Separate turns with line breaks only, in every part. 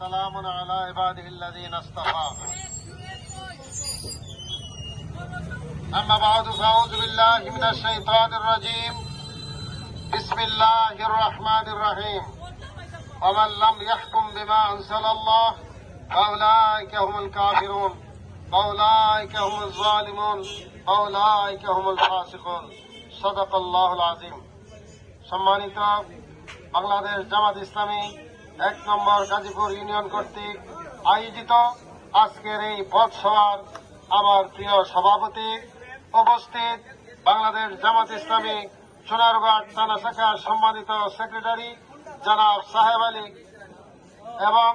وسلام على عباده الذين اصطفى أما بعد فأعوذ بالله من الشيطان الرجيم بسم الله الرحمن الرحيم ومن لم يحكم بما أنزل الله فأولئك هم الكافرون وأولئك هم الظالمون وأولئك هم الفاسقون صدق الله العظيم। সম্মানিত বাংলাদেশ জামাত ইসলামী ১ নম্বর গাজীপুর ইউনিয়ন কর্তৃক আয়োজিত আজকের এই পথসভার আমার প্রিয় সভাপতি, উপস্থিত বাংলাদেশ জামাত ইসলামী সোনারঘাট থানা শাখার সম্মানিত সেক্রেটারি জনাব সাহেব আলী এবং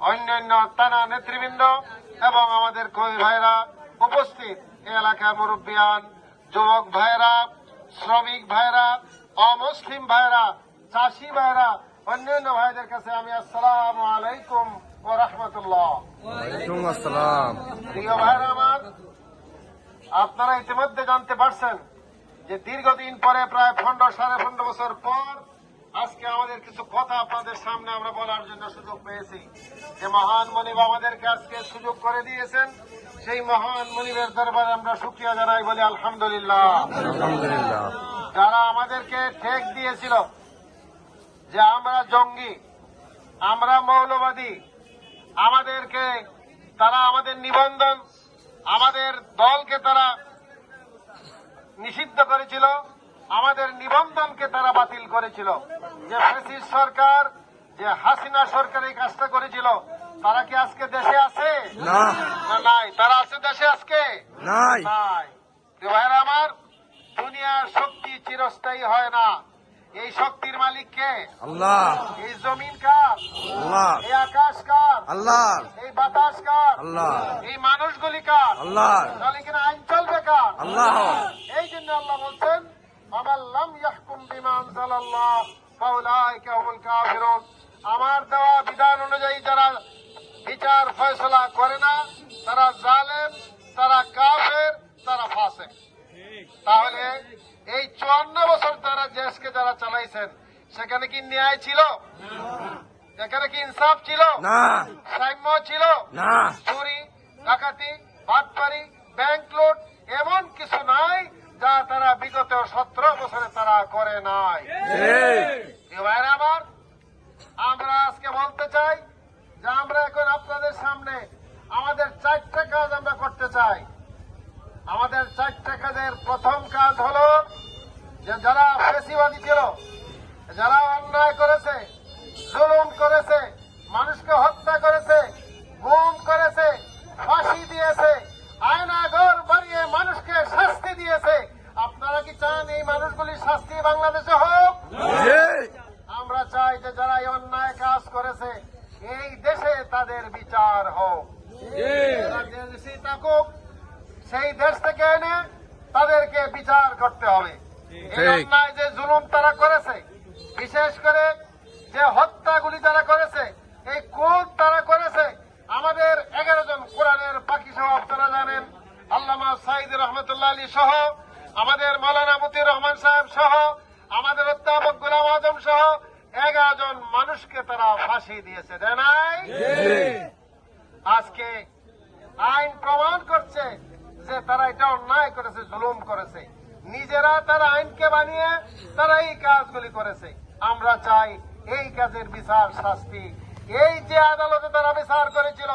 অন্যান্য থানা নেতৃবৃন্দ এবং আমাদের কবি ভাইরা উপস্থিত, এই এলাকার মুরব্বিয়ান, যুবক ভাইরা, শ্রমিক ভাইরা, অমুসলিম ভাইরা, চাষি ভাইরা, অন্যান্য ভাইদের কাছে আমি আসসালামু আলাইকুম ওয়া রাহমাতুল্লাহ।
ওয়ালাইকুম আসসালাম।
প্রিয় ভাইরা আমার, আপনারা ইতিমধ্যে জানতে পারছেন যে দীর্ঘদিন পরে প্রায় 15-15.5 বছর পর আজকে আমাদের কিছু কথা আপনাদের সামনে আমরা বলার জন্য সুযোগ পেয়েছি। যে মহান মনিব আমাদেরকে আজকে সুযোগ করে দিয়েছেন, সেই মহান মনিবের দরবারে আমরা শুকরিয়া জানাই, বলি আলহামদুলিল্লাহ।
আলহামদুলিল্লাহ।
যারা আমাদেরকে ঠেক দিয়েছিল যে আমরা জঙ্গি, আমরা মৌলবাদী, আমাদেরকে তারা আমাদের নিবন্ধন, আমাদের দলকে তারা নিষিদ্ধ করেছিল, আমাদের নিবন্ধনকে তারা বাতিল করেছিল। যে ফ্যাসিস্ট সরকার, যে হাসিনা সরকার এই কাজটা করেছিল, তারা কি আজকে দেশে আছে?
না,
নাই। তারা আছে দেশে আজকে?
নাই।
ভাইরা আমার, দুনিয়ার শক্তি চিরস্থায়ী হয় না। এই শক্তির মালিক কে?
আল্লাহ।
এই জমিন কার?
আল্লাহ।
এই আকাশ কার?
আল্লাহ।
এই বাতাস কার?
আল্লাহ।
এই মানুষগুলি কার?
আল্লাহ।
তাহলে কিনা আইন চলবে কার?
আল্লাহ।
এই জন্য আল্লাহ বলছেন, আমার লাম ইয়াহকুম বিমা আনজালাল্লাহ ফাউলাইকা হুমুল কাফিরুন। আমার দেওয়া বিধান অনুযায়ী যারা বিচার ফয়সালা করে না, তারা জালেম, তারা কাফের, তারা ফাসিক। তাহলে এই 54 বছর তারা দেশকে যারা চালাইছেন, সেখানে কি ন্যায় ছিল? সেখানে কি ইনসাফ ছিল?
না,
সাম্য ছিল?
না।
চুরি, ডাকাতি, বাটপারি, ব্যাংক লুট, এমন কিছু নাই যা তারা বিগত 17 বছরে তারা করে নাই। ভাইরা আমার, আমরা আজকে বলতে চাই যে আমরা এখন আপনাদের সামনে আমাদের 4টা কাজ আমরা করতে চাই। আমাদের 4টা কাজের প্রথম কাজ হলো যে যারা ফ্যাসিবাদী ছিল, যারা অন্যায় করেছে, জুলুম করেছে, মানুষকে হত্যা করেছে, গুম করেছে, ফাঁসি দিয়েছে, আয়নাঘর বাড়িয়ে মানুষকে শাস্তি দিয়েছে, আপনারা কি চান এই মানুষগুলির শাস্তি বাংলাদেশে হোক? আমরা চাই যে যারা এই অন্যায় কাজ করেছে, এই দেশে তাদের বিচার হোক। তারা যে দেশেই থাকুক, সেই দেশ থেকে এনে তাদেরকে বিচার করতে হবে। এই অন্যায় যে জুলুম তারা করেছে, বিশেষ করে যে হত্যাগুলি তারা করেছে, এই খুন তারা করেছে, আমাদের 11 জন কোরআনের পাখি সহ আপনারা জানেন, আল্লামা সাঈদ রহমতুল্লাহ আলী সহ, আমাদের মৌলানা মতিউর রহমান সাহেব সহ, আমাদের অধ্যাপক গোলাম আজম সহ 11 জন মানুষকে তারা ফাঁসি দিয়েছে, দেয় নাই? আজকে আইন প্রমাণ করছে যে তারা এটা অন্যায় করেছে, জুলুম করেছে। নিজেরা তারা আইনকে বানিয়ে তারা এই কাজগুলি করেছে। আমরা চাই এই কাজের বিচার, শাস্তি, এই যে আদালতে তারা বিচার করেছিল,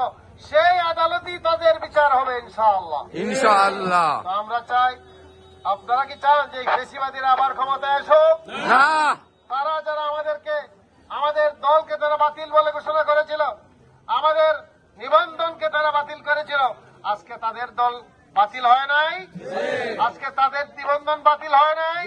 সেই আদালতই তাদের বিচার হবে ইনশাআল্লাহ।
ইনশাআল্লাহ।
আমরা চাই, আপনারা কি চান যে ফ্যাসিবাদীরা আবার ক্ষমতায় আসুক?
না।
তারা যারা আমাদেরকে, আমাদের দলকে তারা বাতিল বলে ঘোষণা করেছিল, আমাদের নিবন্ধনকে তারা বাতিল করেছিল, আজকে তাদের দল বাতিল হয় নাই, আজকে তাদের নিবন্ধন বাতিল হয় নাই।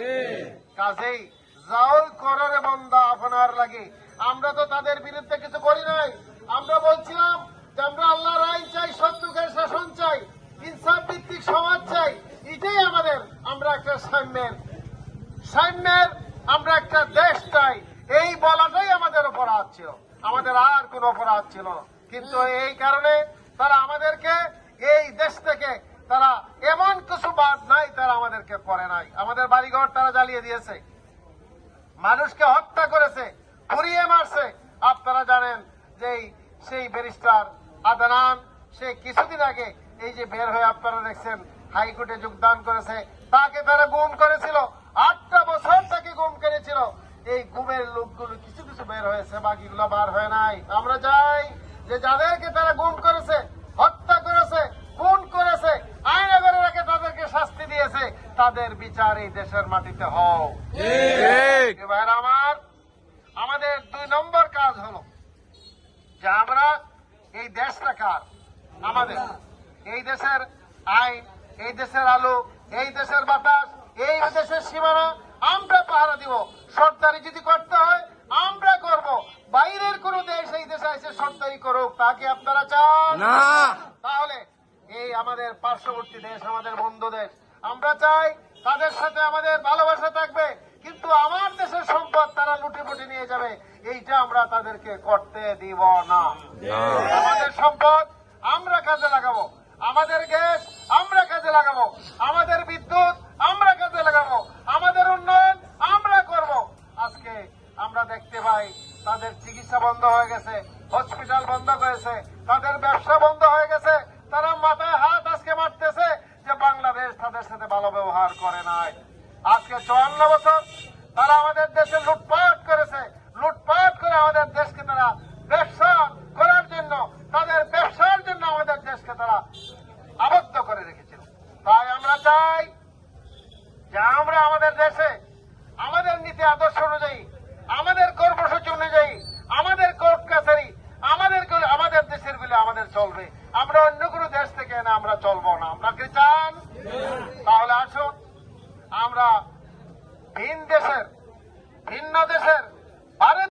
কাজেই যাও কররে বন্দা আপনার লাগে, আমরা তো তাদের বিরুদ্ধে কিছু করি নাই। আমরা বলছিলাম যে আমরা আল্লাহর আইন চাই, সত্যযুগের শাসন চাই, ইনসাফ ভিত্তিক সমাজ চাই। এটাই আমাদের, আমরা একটা সাম্যের আমরা একটা দেশ চাই, এই বলাটাই আমাদের অপরাধ ছিল, আমাদের আর কোন অপরাধ ছিল না। কিন্তু এই কারণে তারা আমাদেরকে এই দেশ থেকে তারা এমন কিছু বাদ নাই তারা আমাদেরকে করে নাই। আমাদের বাড়িঘর তারা জ্বালিয়ে দিয়েছে, মানুষকে হত্যা করেছে, পুড়িয়ে মারছে। আপনারা জানেন যে সেই ব্যারিস্টার আদনান, সে কিছুদিন আগে এই যে বের হয়ে আপনারা দেখছেন হাইকোর্টে যোগদান করেছে, তাকে তারা গুম করেছিল, 8টা বছর তাকে গুম করেছিল। এই গুমের লোকগুলো কিছু কিছু বের হয়েছে, বাকিগুলো বার হয় নাই। আমরা চাই যে যাদেরকে তারা গুম করেছে, হত্যা করেছে, খুন করেছে, আয়না করে রেখে তাদেরকে শাস্তি দিয়েছে, তাদের বিচার এই দেশের মাটিতে হোক।
ঠিক।
ভাইরা আমার, আমাদের 2 নম্বর কাজ হলো যে আমরা এই দেশটা কার, আমাদের এই দেশের আইন, এই দেশের আলো, এই দেশের বাতাস, এই দেশের সীমানা আমরা পাহারা দিব। সর্দারি যদি করতে হয় আমরা করব, বাইরের কোন দেশ এই দেশে এসে সর্দারি করুক তাকে আপনারা চান
না।
তাহলে এই আমাদের পার্শ্ববর্তী দেশ, আমাদের বন্ধু দেশ, আমরা চাই তাদের সাথে আমাদের ভালোবাসা থাকবে, কিন্তু আমার দেশের সম্পদ তারা লুটেপুটে নিয়ে যাবে, এইটা আমরা তাদেরকে করতে দিব না। আমাদের সম্পদ আমরা কাজে লাগাবো, আমাদের গ্যাস আমরা কাজে লাগাবো, আমাদের বিদ্যুৎ আমরা কাজে লাগাবো, আমাদের উন্নয়ন আমরা করব। আজকে আমরা দেখতে পাই তাদের চিকিৎসা বন্ধ হয়ে গেছে, হসপিটাল বন্ধ হয়েছে, তাদের ব্যবসা বন্ধ হয়ে গেছে, তারা মাথায় হাত আজকে মারতেছে যে বাংলাদেশ তাদের সাথে ভালো ব্যবহার করে নাই। আজকে 54 বছর তারা আমাদের দেশে লুটপাট করেছে, লুটপাট করে আমাদের দেশ